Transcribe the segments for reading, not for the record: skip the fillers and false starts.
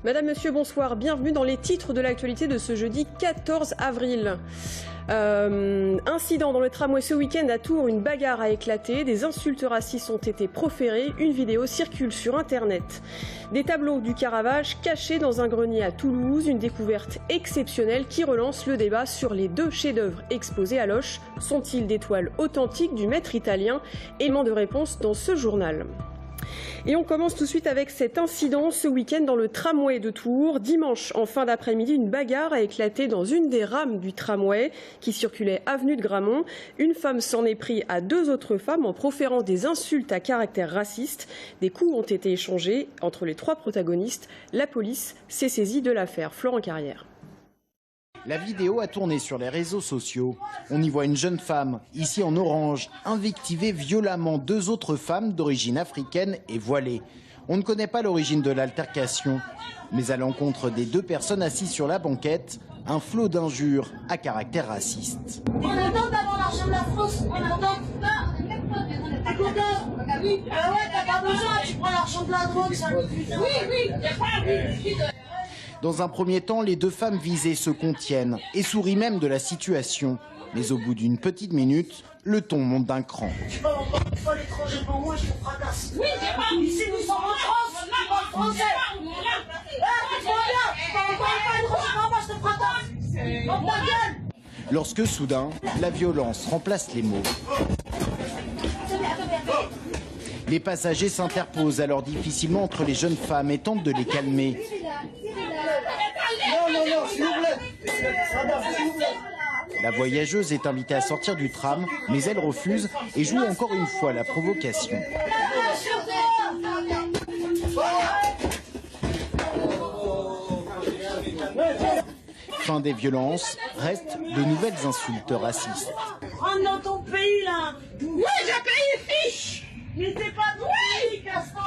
Madame, Monsieur, bonsoir. Bienvenue dans les titres de l'actualité de ce jeudi 14 avril. Incident dans le tramway ce week-end à Tours, une bagarre a éclaté, des insultes racistes ont été proférées, une vidéo circule sur internet. Des tableaux du Caravage cachés dans un grenier à Toulouse, une découverte exceptionnelle qui relance le débat sur les 2 chefs-d'œuvre exposés à Loches. Sont-ils des toiles authentiques du maître italien? Élément de réponse dans ce journal. Et on commence tout de suite avec cet incident ce week-end dans le tramway de Tours. Dimanche, en fin d'après-midi, une bagarre a éclaté dans une des rames du tramway qui circulait avenue de Gramont. Une femme s'en est pris à 2 autres femmes en proférant des insultes à caractère raciste. Des coups ont été échangés entre les 3 protagonistes. La police s'est saisie de l'affaire. Florent Carrière. La vidéo a tourné sur les réseaux sociaux. On y voit une jeune femme, ici en orange, invectiver violemment 2 autres femmes d'origine africaine et voilées. On ne connaît pas l'origine de l'altercation, mais à l'encontre des 2 personnes assises sur la banquette, un flot d'injures à caractère raciste. On est content d'avoir l'argent de la France, on est content. T'es content? Oui. Ah ouais, t'as pas besoin, tu prends l'argent de la drogue, ça. Oui. Dans un premier temps, les 2 femmes visées se contiennent et sourient même de la situation. Mais au bout d'une petite minute, le ton monte d'un cran. Tu parles encore une fois l'étranger devant moi, je te fracasse. Oui, ici nous sommes en France, tu parles français. Tu vois bien, tu parles encore une fois l'étranger devant moi, je te fracasse. Dans ta gueule. Lorsque soudain, la violence remplace les mots. Les passagers s'interposent alors difficilement entre les jeunes femmes et tentent de les calmer. Non, s'il vous plaît. La voyageuse est invitée à sortir du tram, mais elle refuse et joue encore une fois la provocation. Fin des violences, restent de nouvelles insultes racistes. Rentre dans ton pays là. Oui, j'ai payé fiche. Mais c'est pas ton pays, casse-toi.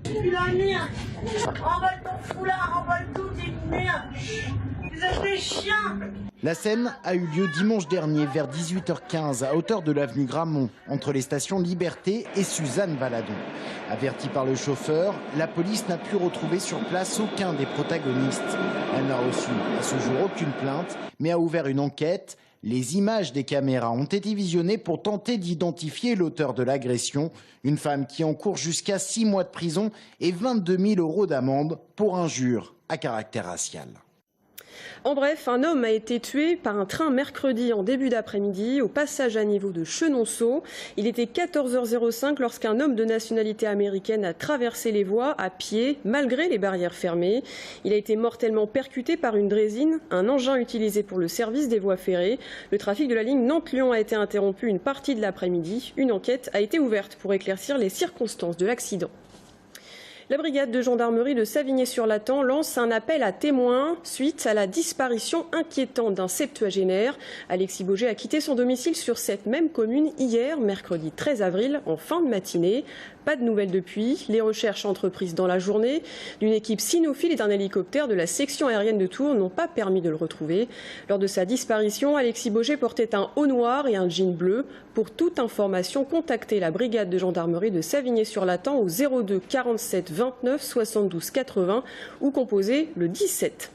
Tu l'as mis. Remballe ton foulard, remballe tout, t'es une merde. Vous êtes des chiens. La scène a eu lieu dimanche dernier vers 18h15 à hauteur de l'avenue Gramont, entre les stations Liberté et Suzanne Valadon. Avertie par le chauffeur, la police n'a pu retrouver sur place aucun des protagonistes. Elle n'a reçu à ce jour aucune plainte, mais a ouvert une enquête. Les images des caméras ont été visionnées pour tenter d'identifier l'auteur de l'agression, une femme qui encourt jusqu'à 6 mois de prison et 22 000 € d'amende pour injure à caractère racial. En bref, un homme a été tué par un train mercredi en début d'après-midi au passage à niveau de Chenonceau. Il était 14h05 lorsqu'un homme de nationalité américaine a traversé les voies à pied malgré les barrières fermées. Il a été mortellement percuté par une draisine, un engin utilisé pour le service des voies ferrées. Le trafic de la ligne Nantes-Lyon a été interrompu une partie de l'après-midi. Une enquête a été ouverte pour éclaircir les circonstances de l'accident. La brigade de gendarmerie de Savigny-sur-Lathan lance un appel à témoins suite à la disparition inquiétante d'un septuagénaire. Alexis Boget a quitté son domicile sur cette même commune hier, mercredi 13 avril, en fin de matinée. Pas de nouvelles depuis. Les recherches entreprises dans la journée d'une équipe cynophile et d'un hélicoptère de la section aérienne de Tours n'ont pas permis de le retrouver. Lors de sa disparition, Alexis Boget portait un haut noir et un jean bleu. Pour toute information, contactez la brigade de gendarmerie de Savigny-sur-Lathan au 02 47 29 72 80 ou composez le 17.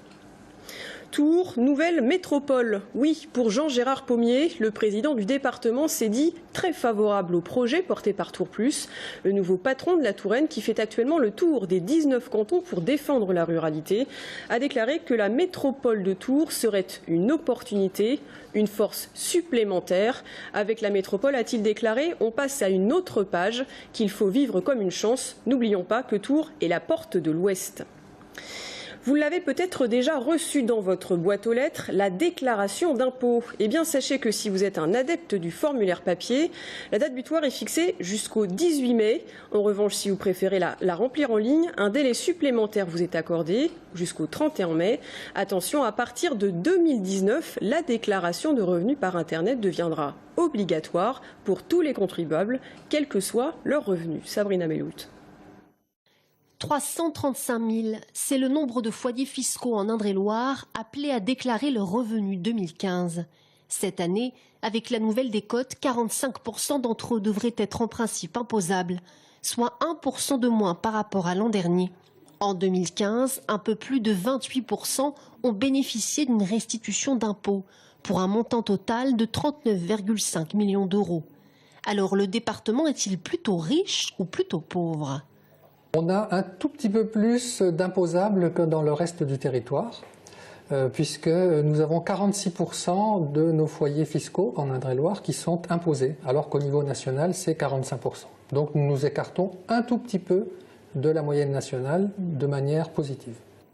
Tours, nouvelle métropole. Oui, pour Jean-Gérard Pommier, le président du département s'est dit très favorable au projet porté par Tours Plus. Le nouveau patron de la Touraine, qui fait actuellement le tour des 19 cantons pour défendre la ruralité, a déclaré que la métropole de Tours serait une opportunité, une force supplémentaire. Avec la métropole, a-t-il déclaré, on passe à une autre page, qu'il faut vivre comme une chance. N'oublions pas que Tours est la porte de l'Ouest. Vous l'avez peut-être déjà reçu dans votre boîte aux lettres, la déclaration d'impôt. Eh bien, sachez que si vous êtes un adepte du formulaire papier, la date butoir est fixée jusqu'au 18 mai. En revanche, si vous préférez la remplir en ligne, un délai supplémentaire vous est accordé jusqu'au 31 mai. Attention, à partir de 2019, la déclaration de revenus par Internet deviendra obligatoire pour tous les contribuables, quel que soit leur revenu. Sabrina Mellout. 335 000, c'est le nombre de foyers fiscaux en Indre-et-Loire appelés à déclarer leur revenu 2015. Cette année, avec la nouvelle des cotes, 45% d'entre eux devraient être en principe imposables, soit 1% de moins par rapport à l'an dernier. En 2015, un peu plus de 28% ont bénéficié d'une restitution d'impôts, pour un montant total de 39,5 millions d'euros. Alors le département est-il plutôt riche ou plutôt pauvre ? On a un tout petit peu plus d'imposables que dans le reste du territoire, puisque nous avons 46% de nos foyers fiscaux en Indre-et-Loire qui sont imposés, alors qu'au niveau national, c'est 45%. Donc nous nous écartons un tout petit peu de la moyenne nationale de manière positive.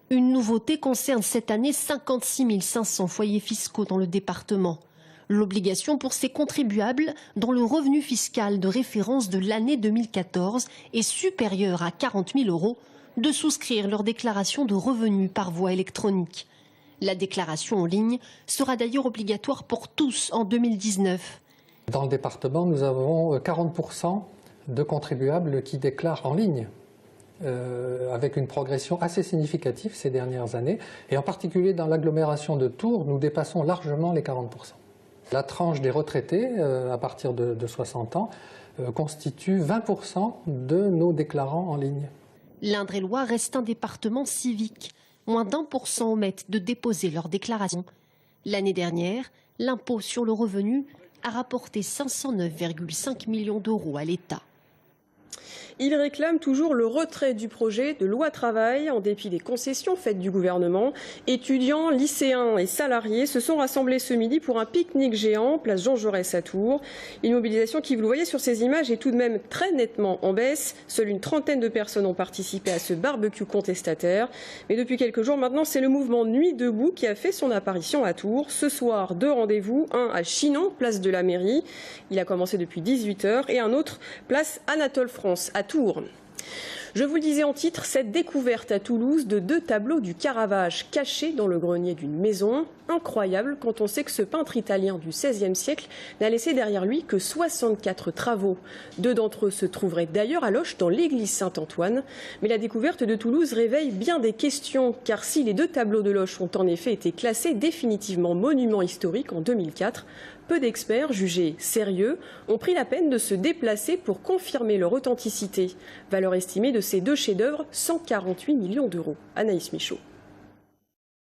Une nouveauté concerne cette année 56 500 foyers fiscaux dans le département. L'obligation pour ces contribuables dont le revenu fiscal de référence de l'année 2014 est supérieur à 40 000 euros de souscrire leur déclaration de revenus par voie électronique. La déclaration en ligne sera d'ailleurs obligatoire pour tous en 2019. Dans le département, nous avons 40% de contribuables qui déclarent en ligne. Avec une progression assez significative ces dernières années. Et en particulier dans l'agglomération de Tours, nous dépassons largement les 40%. La tranche des retraités, à partir de 60 ans, constitue 20% de nos déclarants en ligne. L'Indre-et-Loire reste un département civique. Moins d'1% omettent de déposer leur déclaration. L'année dernière, l'impôt sur le revenu a rapporté 509,5 millions d'euros à l'État. Il réclame toujours le retrait du projet de loi travail en dépit des concessions faites du gouvernement. Étudiants, lycéens et salariés se sont rassemblés ce midi pour un pique-nique géant, place Jean Jaurès à Tours. Une mobilisation qui, vous le voyez sur ces images, est tout de même très nettement en baisse. Seule une trentaine de personnes ont participé à ce barbecue contestataire. Mais depuis quelques jours maintenant, c'est le mouvement Nuit debout qui a fait son apparition à Tours. Ce soir, 2 rendez-vous, un à Chinon, place de la mairie. Il a commencé depuis 18h et un autre, place Anatole France à Tours. Je vous le disais en titre, cette découverte à Toulouse de 2 tableaux du Caravage cachés dans le grenier d'une maison. Incroyable quand on sait que ce peintre italien du XVIe siècle n'a laissé derrière lui que 64 travaux. 2 d'entre eux se trouveraient d'ailleurs à Loches dans l'église Saint-Antoine. Mais la découverte de Toulouse réveille bien des questions, car si les 2 tableaux de Loches ont en effet été classés définitivement monuments historiques en 2004, peu d'experts, jugés sérieux, ont pris la peine de se déplacer pour confirmer leur authenticité. Valeur estimée de ces 2 chefs-d'œuvre, 148 millions d'euros. Anaïs Michaud.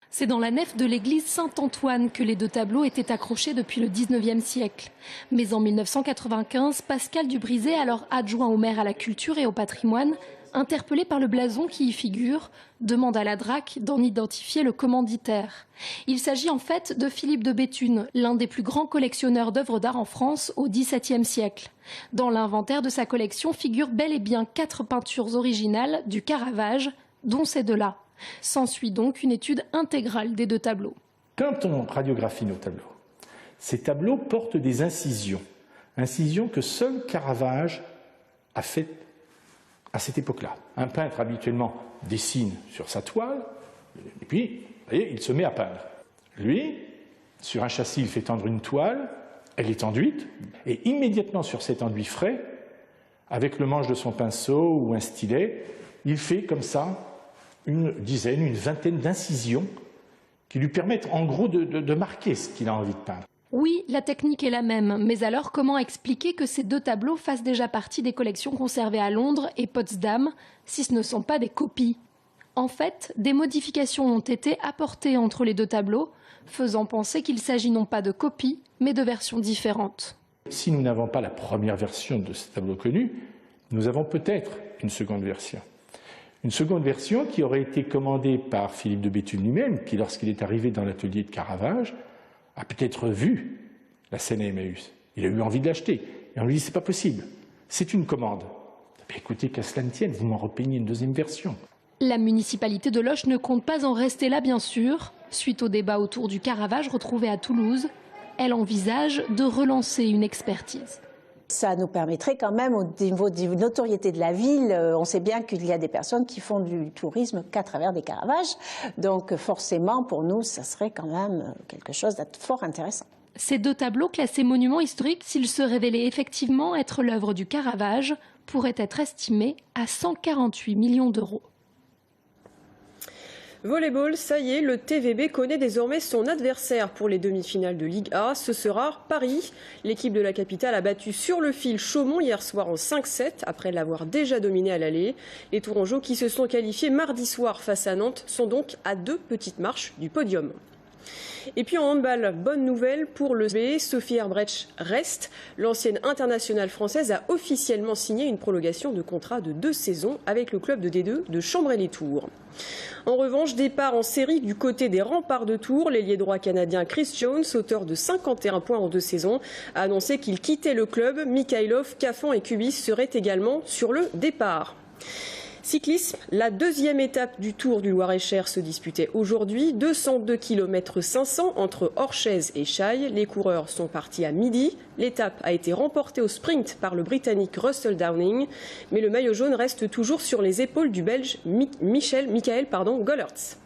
C'est dans la nef de l'église Saint-Antoine que les 2 tableaux étaient accrochés depuis le 19e siècle. Mais en 1995, Pascal Dubrizet, alors adjoint au maire à la culture et au patrimoine, interpellé par le blason qui y figure, demande à la DRAC d'en identifier le commanditaire. Il s'agit en fait de Philippe de Béthune, l'un des plus grands collectionneurs d'œuvres d'art en France au XVIIe siècle. Dans l'inventaire de sa collection figurent bel et bien 4 peintures originales du Caravage, dont ces 2-là. S'ensuit donc une étude intégrale des 2 tableaux. Quand on radiographie nos tableaux, ces tableaux portent des incisions que seul Caravage a faites à cette époque-là. Un peintre habituellement dessine sur sa toile, et puis, vous voyez, il se met à peindre. Lui, sur un châssis, il fait tendre une toile, elle est enduite, et immédiatement sur cet enduit frais, avec le manche de son pinceau ou un stylet, il fait comme ça une dizaine, une vingtaine d'incisions qui lui permettent en gros de marquer ce qu'il a envie de peindre. Oui, la technique est la même, mais alors comment expliquer que ces 2 tableaux fassent déjà partie des collections conservées à Londres et Potsdam, si ce ne sont pas des copies ? En fait, des modifications ont été apportées entre les 2 tableaux, faisant penser qu'il s'agit non pas de copies, mais de versions différentes. Si nous n'avons pas la première version de ce tableau connu, nous avons peut-être une seconde version. Une seconde version qui aurait été commandée par Philippe de Béthune lui-même, qui, lorsqu'il est arrivé dans l'atelier de Caravage, a peut-être vu la scène à Emmaüs. Il a eu envie de l'acheter. Et on lui dit, c'est pas possible. C'est une commande. Mais écoutez, qu'à cela ne tienne, vous m'en repeignez une 2e version. La municipalité de Loches ne compte pas en rester là, bien sûr. Suite au débat autour du Caravage retrouvé à Toulouse, elle envisage de relancer une expertise. Ça nous permettrait quand même, au niveau de notoriété de la ville, on sait bien qu'il y a des personnes qui font du tourisme qu'à travers des Caravages. Donc forcément, pour nous, ça serait quand même quelque chose de fort intéressant. Ces 2 tableaux classés monuments historiques, s'ils se révélaient effectivement être l'œuvre du Caravage, pourraient être estimés à 148 millions d'euros. Volleyball, ça y est, le TVB connaît désormais son adversaire pour les demi-finales de Ligue A. Ce sera Paris. L'équipe de la capitale a battu sur le fil Chaumont hier soir en 5-7 après l'avoir déjà dominé à l'aller. Les Tourangeaux qui se sont qualifiés mardi soir face à Nantes sont donc à 2 petites marches du podium. Et puis en handball, bonne nouvelle pour le B, Sophie Herbrecht reste. L'ancienne internationale française a officiellement signé une prolongation de contrat de 2 saisons avec le club de D2 de Chambray-les-Tours. En revanche, départ en série du côté des Remparts de Tours. L'ailier droit canadien Chris Jones, auteur de 51 points en 2 saisons, a annoncé qu'il quittait le club. Mikhailov, Caffon et Kubis seraient également sur le départ. Cyclisme, la 2e étape du Tour du Loir-et-Cher se disputait aujourd'hui. 202 km 500 entre Orchez et Chailles. Les coureurs sont partis à midi. L'étape a été remportée au sprint par le Britannique Russell Downing. Mais le maillot jaune reste toujours sur les épaules du Belge Michael Gollertz.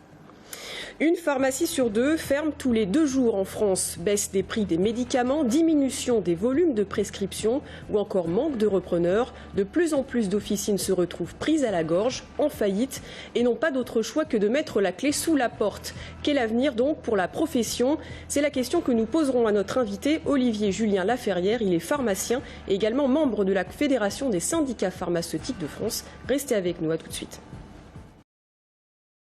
Une pharmacie sur 2 ferme tous les 2 jours en France. Baisse des prix des médicaments, diminution des volumes de prescription ou encore manque de repreneurs. De plus en plus d'officines se retrouvent prises à la gorge, en faillite et n'ont pas d'autre choix que de mettre la clé sous la porte. Quel avenir donc pour la profession? C'est la question que nous poserons à notre invité Olivier Julien Laferrière. Il est pharmacien et également membre de la Fédération des syndicats pharmaceutiques de France. Restez avec nous, à tout de suite.